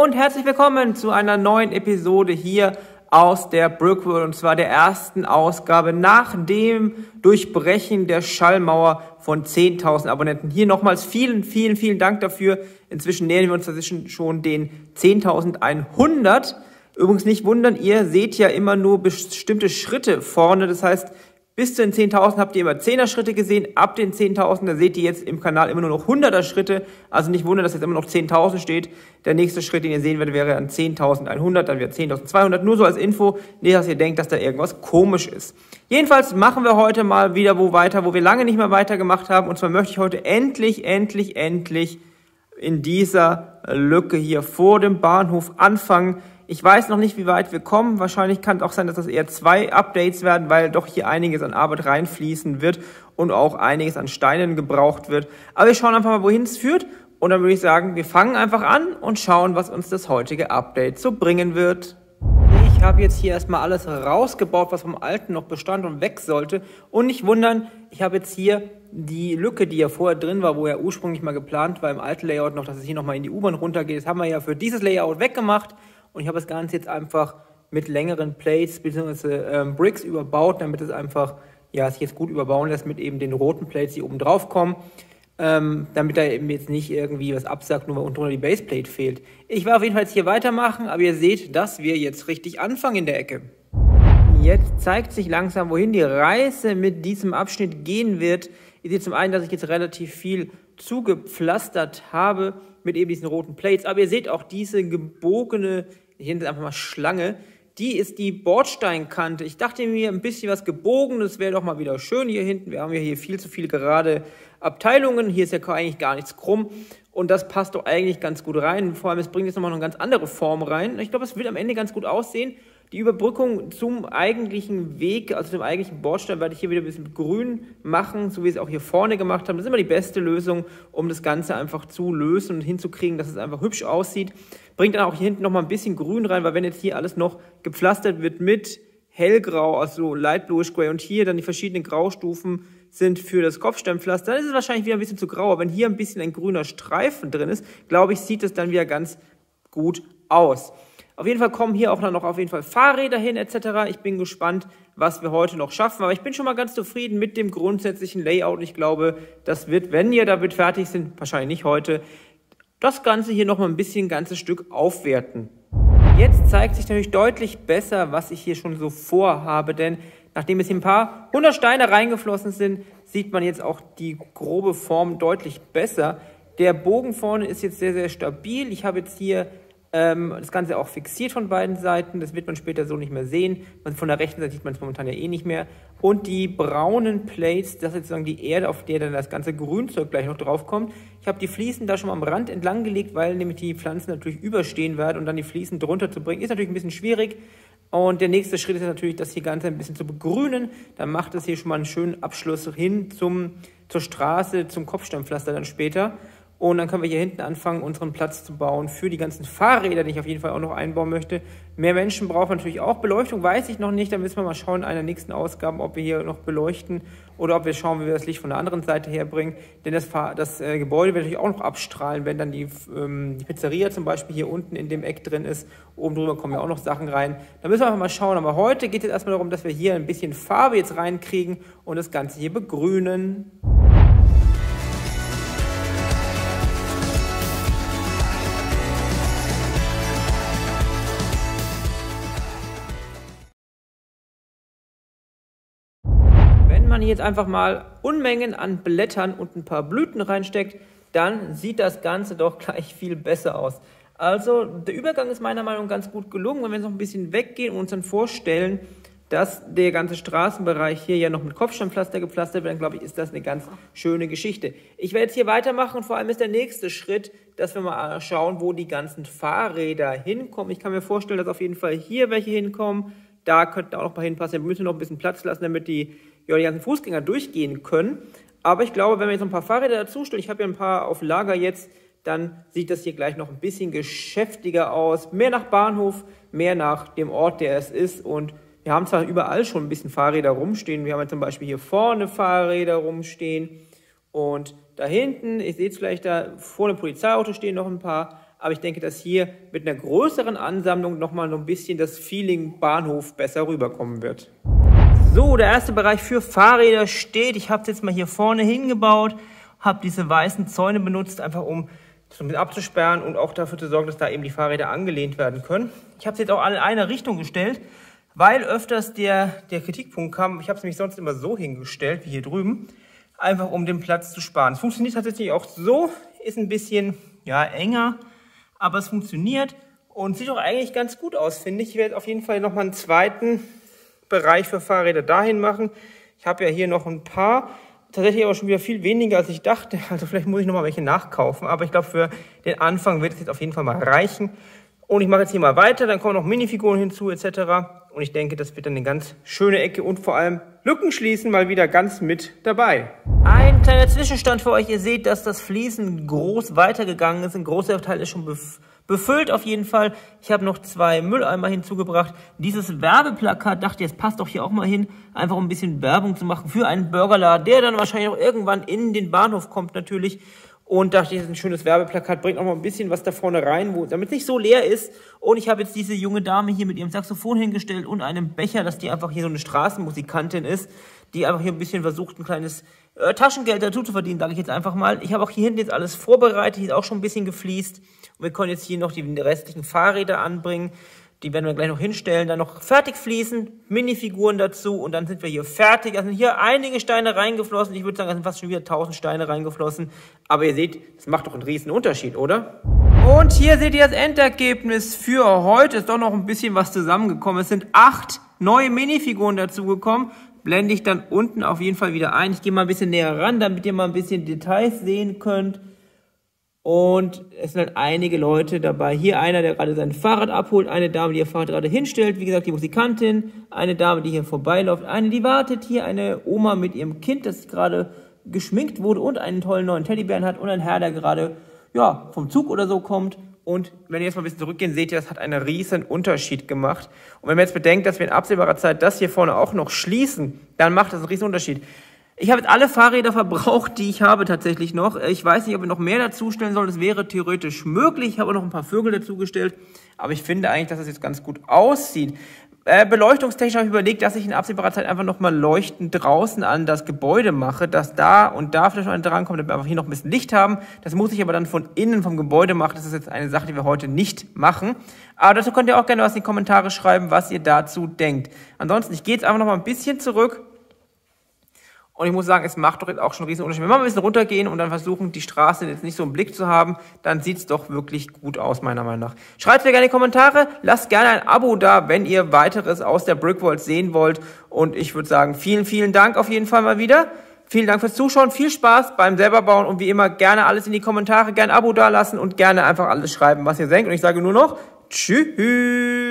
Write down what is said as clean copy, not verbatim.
und herzlich willkommen zu einer neuen Episode hier aus der Brickworld, und zwar der ersten Ausgabe nach dem Durchbrechen der Schallmauer von 10.000 Abonnenten. Hier nochmals vielen Dank dafür. Inzwischen nähern wir uns schon den 10.100. Übrigens nicht wundern, ihr seht ja immer nur bestimmte Schritte vorne, das heißt, bis zu den 10.000 habt ihr immer 10er Schritte gesehen, ab den 10.000, da seht ihr jetzt im Kanal immer nur noch 100er Schritte, also nicht wundern, dass jetzt immer noch 10.000 steht. Der nächste Schritt, den ihr sehen werdet, wäre dann 10.100, dann wieder 10.200, nur so als Info, nicht, dass ihr denkt, dass da irgendwas komisch ist. Jedenfalls machen wir heute mal wieder weiter, wo wir lange nicht mehr weitergemacht haben, und zwar möchte ich heute endlich in dieser Lücke hier vor dem Bahnhof anfangen. Ich weiß noch nicht, wie weit wir kommen. Wahrscheinlich kann es auch sein, dass das eher 2 Updates werden, weil doch hier einiges an Arbeit reinfließen wird und auch einiges an Steinen gebraucht wird. Aber wir schauen einfach mal, wohin es führt. Und dann würde ich sagen, wir fangen einfach an und schauen, was uns das heutige Update so bringen wird. Ich habe jetzt hier erstmal alles rausgebaut, was vom alten noch bestand und weg sollte. Und nicht wundern, ich habe jetzt hier die Lücke, die ja vorher drin war, wo ja ursprünglich mal geplant war im alten Layout noch, dass es hier nochmal in die U-Bahn runtergeht. Das haben wir ja für dieses Layout weggemacht. Und ich habe das Ganze jetzt einfach mit längeren Plates bzw. Bricks überbaut, damit es einfach sich jetzt gut überbauen lässt mit eben den roten Plates, die oben drauf kommen, damit da eben jetzt nicht irgendwie was absackt, nur weil unten drunter die Baseplate fehlt. Ich werde auf jeden Fall jetzt hier weitermachen, aber ihr seht, dass wir jetzt richtig anfangen in der Ecke. Jetzt zeigt sich langsam, wohin die Reise mit diesem Abschnitt gehen wird. Ihr seht zum einen, dass ich jetzt relativ viel zugepflastert habe mit eben diesen roten Plates, aber ihr seht auch diese gebogene, ich nenne es einfach mal Schlange, die ist die Bordsteinkante. Ich dachte mir, ein bisschen was Gebogenes wäre doch mal wieder schön hier hinten. Wir haben ja hier viel zu viele gerade Abteilungen, hier ist ja eigentlich gar nichts krumm und das passt doch eigentlich ganz gut rein. Vor allem, es bringt jetzt nochmal eine ganz andere Form rein. Ich glaube, es wird am Ende ganz gut aussehen. Die Überbrückung zum eigentlichen Weg, also zum eigentlichen Bordstein, werde ich hier wieder ein bisschen grün machen, so wie wir es auch hier vorne gemacht haben. Das ist immer die beste Lösung, um das Ganze einfach zu lösen und hinzukriegen, dass es einfach hübsch aussieht. Bringt dann auch hier hinten nochmal ein bisschen grün rein, weil wenn jetzt hier alles noch gepflastert wird mit hellgrau, also light bluish gray, und hier dann die verschiedenen Graustufen sind für das Kopfsteinpflaster, dann ist es wahrscheinlich wieder ein bisschen zu grau. Aber wenn hier ein bisschen ein grüner Streifen drin ist, glaube ich, sieht es dann wieder ganz gut aus. Auf jeden Fall kommen hier auch noch auf jeden Fall Fahrräder hin etc. Ich bin gespannt, was wir heute noch schaffen. Aber ich bin schon mal ganz zufrieden mit dem grundsätzlichen Layout. Ich glaube, das wird, wenn wir damit fertig sind, wahrscheinlich nicht heute, das Ganze hier noch mal ein bisschen, ein ganzes Stück aufwerten. Jetzt zeigt sich natürlich deutlich besser, was ich hier schon so vorhabe. Denn nachdem es hier ein paar 100 Steine reingeflossen sind, sieht man jetzt auch die grobe Form deutlich besser. Der Bogen vorne ist jetzt sehr stabil. Ich habe jetzt hier das Ganze auch fixiert von beiden Seiten, das wird man später so nicht mehr sehen. Von der rechten Seite sieht man es momentan ja eh nicht mehr. Und die braunen Plates, das ist sozusagen die Erde, auf der dann das ganze Grünzeug gleich noch drauf kommt. Ich habe die Fliesen da schon mal am Rand entlang gelegt, weil nämlich die Pflanzen natürlich überstehen werden, und dann die Fliesen drunter zu bringen, ist natürlich ein bisschen schwierig. Und der nächste Schritt ist natürlich, das hier Ganze ein bisschen zu begrünen. Dann macht es hier schon mal einen schönen Abschluss hin zur Straße, zum Kopfsteinpflaster dann später. Und dann können wir hier hinten anfangen, unseren Platz zu bauen für die ganzen Fahrräder, die ich auf jeden Fall auch noch einbauen möchte. Mehr Menschen brauchen natürlich auch Beleuchtung, weiß ich noch nicht. Dann müssen wir mal schauen in einer nächsten Ausgabe, ob wir hier noch beleuchten oder ob wir schauen, wie wir das Licht von der anderen Seite herbringen. Denn das Gebäude wird natürlich auch noch abstrahlen, wenn dann die Pizzeria zum Beispiel hier unten in dem Eck drin ist. Oben drüber kommen ja auch noch Sachen rein. Da müssen wir einfach mal schauen. Aber heute geht es erstmal darum, dass wir hier ein bisschen Farbe jetzt reinkriegen und das Ganze hier begrünen. Wenn man jetzt einfach mal Unmengen an Blättern und ein paar Blüten reinsteckt, dann sieht das Ganze doch gleich viel besser aus. Also der Übergang ist meiner Meinung nach ganz gut gelungen. Wenn wir jetzt noch ein bisschen weggehen und uns dann vorstellen, dass der ganze Straßenbereich hier ja noch mit Kopfsteinpflaster gepflastert wird, dann glaube ich, ist das eine ganz schöne Geschichte. Ich werde jetzt hier weitermachen, und vor allem ist der nächste Schritt, dass wir mal schauen, wo die ganzen Fahrräder hinkommen. Ich kann mir vorstellen, dass auf jeden Fall hier welche hinkommen. Da könnten auch noch ein paar hinpassen. Wir müssen noch ein bisschen Platz lassen, damit die ganzen Fußgänger durchgehen können. Aber ich glaube, wenn wir jetzt noch ein paar Fahrräder dazustellen, ich habe ja ein paar auf Lager jetzt, dann sieht das hier gleich noch ein bisschen geschäftiger aus. Mehr nach Bahnhof, mehr nach dem Ort, der es ist. Und wir haben zwar überall schon ein bisschen Fahrräder rumstehen. Wir haben ja zum Beispiel hier vorne Fahrräder rumstehen. Und da hinten, ihr seht es vielleicht, da vor dem Polizeiauto stehen noch ein paar. aber ich denke, dass hier mit einer größeren Ansammlung nochmal so ein bisschen das Feeling Bahnhof besser rüberkommen wird. So, der erste Bereich für Fahrräder steht. Ich habe es jetzt mal hier vorne hingebaut, habe diese weißen Zäune benutzt, einfach um das ein bisschen abzusperren und auch dafür zu sorgen, dass da eben die Fahrräder angelehnt werden können. Ich habe es jetzt auch alle in eine Richtung gestellt, weil öfters der Kritikpunkt kam, ich habe es nämlich sonst immer so hingestellt, wie hier drüben, einfach um den Platz zu sparen. Es funktioniert tatsächlich auch so, ist ein bisschen enger, aber es funktioniert und sieht auch eigentlich ganz gut aus, finde ich. Ich werde auf jeden Fall nochmal einen zweiten Bereich für Fahrräder dahin machen. Ich habe ja hier noch ein paar, tatsächlich aber schon wieder viel weniger, als ich dachte. Also vielleicht muss ich nochmal welche nachkaufen, aber ich glaube, für den Anfang wird es jetzt auf jeden Fall mal reichen. Und ich mache jetzt hier mal weiter, dann kommen noch Minifiguren hinzu etc. Und ich denke, das wird dann eine ganz schöne Ecke und vor allem Lücken schließen mal wieder ganz mit dabei. Ein kleiner Zwischenstand für euch. Ihr seht, dass das Fließen groß weitergegangen ist. Ein großer Teil ist schon befüllt auf jeden Fall. Ich habe noch 2 Mülleimer hinzugebracht. Dieses Werbeplakat, dachte ich, es passt doch hier auch mal hin, einfach um ein bisschen Werbung zu machen für einen Burgerladen, der dann wahrscheinlich auch irgendwann in den Bahnhof kommt natürlich. Und dachte ich, das ist ein schönes Werbeplakat, bringt auch mal ein bisschen was da vorne rein, damit es nicht so leer ist. Und ich habe jetzt diese junge Dame hier mit ihrem Saxophon hingestellt und einem Becher, dass die einfach hier so eine Straßenmusikantin ist, die einfach hier ein bisschen versucht, ein kleines Taschengeld dazu zu verdienen, sage ich jetzt einfach mal. Ich habe auch hier hinten jetzt alles vorbereitet, hier ist auch schon ein bisschen gefliest. Und wir können jetzt hier noch die restlichen Fahrräder anbringen. Die werden wir gleich noch hinstellen, dann noch fertig fließen, Minifiguren dazu und dann sind wir hier fertig. Also sind hier einige Steine reingeflossen. Ich würde sagen, es sind fast schon wieder 1000 Steine reingeflossen. Aber ihr seht, das macht doch einen riesen Unterschied, oder? Und hier seht ihr das Endergebnis für heute. Ist doch noch ein bisschen was zusammengekommen. Es sind 8 neue Minifiguren dazugekommen. Blende ich dann unten auf jeden Fall wieder ein. Ich gehe mal ein bisschen näher ran, damit ihr mal ein bisschen Details sehen könnt. Und es sind halt einige Leute dabei. Hier einer, der gerade sein Fahrrad abholt, eine Dame, die ihr Fahrrad gerade hinstellt, wie gesagt, die Musikantin, eine Dame, die hier vorbeiläuft, eine, die wartet hier, eine Oma mit ihrem Kind, das gerade geschminkt wurde und einen tollen neuen Teddybären hat und ein Herr, der gerade vom Zug oder so kommt. Und wenn ihr jetzt mal ein bisschen zurückgehen, seht ihr, das hat einen riesen Unterschied gemacht. Und wenn man jetzt bedenkt, dass wir in absehbarer Zeit das hier vorne auch noch schließen, dann macht das einen riesen Unterschied. Ich habe jetzt alle Fahrräder verbraucht, die ich habe tatsächlich noch. Ich weiß nicht, ob ich noch mehr dazustellen soll. Das wäre theoretisch möglich. Ich habe auch noch ein paar Vögel dazugestellt. Aber ich finde eigentlich, dass das jetzt ganz gut aussieht. Beleuchtungstechnisch habe ich überlegt, dass ich in absehbarer Zeit einfach nochmal Leuchten draußen an das Gebäude mache, dass da und da vielleicht noch ein drankommt, damit wir einfach hier noch ein bisschen Licht haben. Das muss ich aber dann von innen vom Gebäude machen. Das ist jetzt eine Sache, die wir heute nicht machen. Aber dazu könnt ihr auch gerne was in die Kommentare schreiben, was ihr dazu denkt. Ansonsten, ich gehe jetzt einfach nochmal ein bisschen zurück. Und ich muss sagen, es macht doch jetzt auch schon einen riesen Unterschied. Wenn wir mal ein bisschen runtergehen und dann versuchen, die Straße jetzt nicht so im Blick zu haben, dann sieht's doch wirklich gut aus, meiner Meinung nach. Schreibt mir gerne in die Kommentare, lasst gerne ein Abo da, wenn ihr weiteres aus der Brickworld sehen wollt. Und ich würde sagen, vielen, vielen Dank auf jeden Fall mal wieder. Vielen Dank fürs Zuschauen, viel Spaß beim selberbauen und wie immer gerne alles in die Kommentare, gerne ein Abo da lassen und gerne einfach alles schreiben, was ihr denkt. Und ich sage nur noch, tschüss.